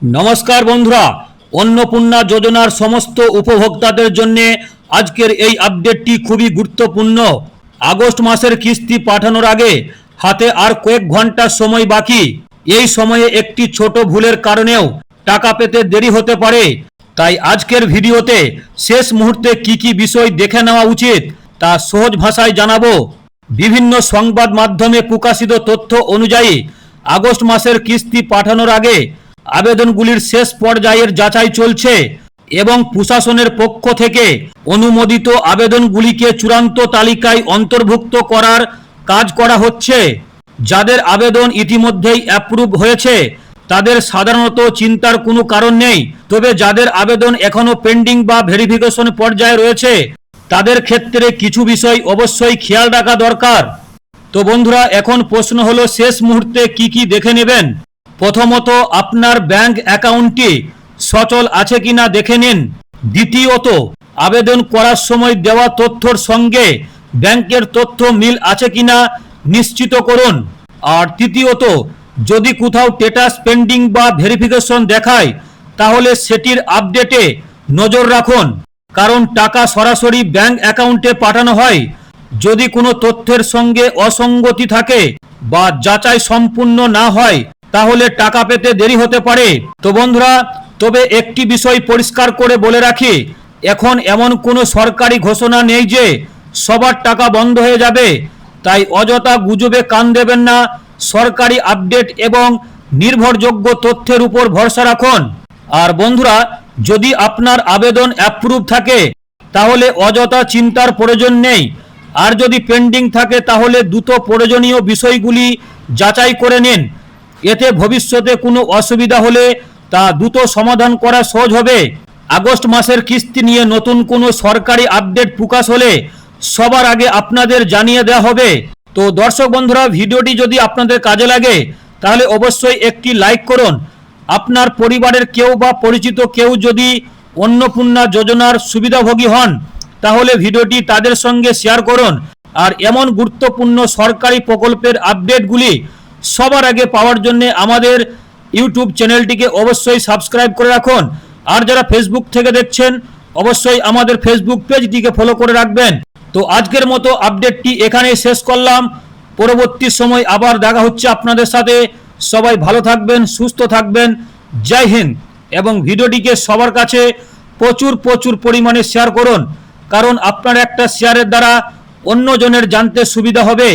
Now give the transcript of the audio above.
नमस्कार बंधुरा अन्नपूर्णा योजनार समस्त उपभोक्तादेर जन्य आजकेर এই আপডেটটি খুবই গুরুত্বপূর্ণ। আগস্ট মাসের কিস্তি পাঠানোর আগে হাতে আর কয়েক ঘন্টা সময় বাকি। এই সময়ে একটি ছোট ভুলের কারণেও টাকা পেতে দেরি হতে পারে। তাই আজকের ভিডিওতে শেষ মুহূর্তে কি কি বিষয় দেখে নেওয়া উচিত তা সহজ ভাষায় জানাবো। বিভিন্ন সংবাদ মাধ্যমে প্রকাশিত তথ্য অনুযায়ী আগস্ট মাসের কিস্তি পাঠানোর আগে আবেদনগুলির শেষ পর্যায়ের যাচাই চলছে এবং প্রশাসনের পক্ষ থেকে অনুমোদিত আবেদনগুলিকে চূড়ান্ত তালিকায় অন্তর্ভুক্ত করার কাজ করা হচ্ছে। যাদের আবেদন ইতিমধ্যেই অ্যাপ্রুভ হয়েছে তাদের সাধারণত চিন্তার কোনো কারণ নেই, তবে যাদের আবেদন এখনো পেন্ডিং বা ভেরিফিকেশন পর্যায়ে রয়েছে তাদের ক্ষেত্রে কিছু বিষয় অবশ্যই খেয়াল রাখা দরকার। তো বন্ধুরা, এখন প্রশ্ন হলো শেষ মুহূর্তে কি কি দেখে নেবেন। প্রথমত, আপনার ব্যাংক অ্যাকাউন্টটি সচল আছে কিনা দেখে নিন। দ্বিতীয়ত, আবেদন করার সময় দেওয়া তথ্যর সঙ্গে ব্যাংকের তথ্য মিল আছে কিনা নিশ্চিত করুন। আর তৃতীয়ত, যদি কোথাও স্ট্যাটাস পেন্ডিং বা ভেরিফিকেশন দেখায় তাহলে সেটির আপডেটে নজর রাখুন, কারণ টাকা সরাসরি ব্যাংক অ্যাকাউন্টে পাঠানো হয়। যদি কোনো তথ্যের সঙ্গে অসঙ্গতি থাকে বা যাচাই সম্পূর্ণ না হয় তাহলে টাকা পেতে দেরি হতে পারে। তো বন্ধুরা, তবে একটি বিষয় পরিষ্কার করে বলে রাখি, এখন এমন কোনো সরকারি ঘোষণা নেই যে সবার টাকা বন্ধ হয়ে যাবে। তাই অযথা গুজবে কান দেবেন না। সরকারি আপডেট এবং নির্ভরযোগ্য তথ্যের উপর ভরসা রাখুন। আর বন্ধুরা, যদি আপনার আবেদন অ্যাপ্রুভ থাকে তাহলে অযথা চিন্তার প্রয়োজন নেই। আর যদি পেন্ডিং থাকে তাহলে দ্রুত প্রয়োজনীয় বিষয়গুলি যাচাই করে নিন। এতে ভবিষ্যতে কোনো অসুবিধা হলে তা দ্রুত সমাধান করা সহজ হবে। আগস্ট মাসের কিস্তি নিয়ে নতুন কোনো সরকারি আপডেট প্রকাশ হলে সবার আগে আপনাদের জানিয়ে দেওয়া হবে। তো দর্শক বন্ধুরা, ভিডিওটি যদি আপনাদের কাজে লাগে তাহলে অবশ্যই একটি লাইক করুন। আপনার পরিবারের কেউ বা পরিচিত কেউ যদি অন্নপূর্ণা যোজনার সুবিধাভোগী হন তাহলে ভিডিওটি তাদের সঙ্গে শেয়ার করুন। আর এমন গুরুত্বপূর্ণ সরকারি প্রকল্পের আপডেটগুলি সবার আগে পাওয়ার জন্য আমাদের ইউটিউব চ্যানেলটিকে অবশ্যই সাবস্ক্রাইব করে রাখুন। আর যারা ফেসবুক থেকে দেখছেন অবশ্যই আমাদের ফেসবুক পেজটিকে ফলো করে রাখবেন। তো আজকের মতো আপডেটটি এখানেই শেষ করলাম। পরবর্তী সময় আবার দেখা হচ্ছে আপনাদের সাথে। সবাই ভালো থাকবেন, সুস্থ থাকবেন। জয় হিন্দ। এবং ভিডিওটিকে সবার কাছে প্রচুর পরিমাণে শেয়ার করুন, কারণ আপনার একটা শেয়ারের দ্বারা অন্যজনের জানতে সুবিধা হবে।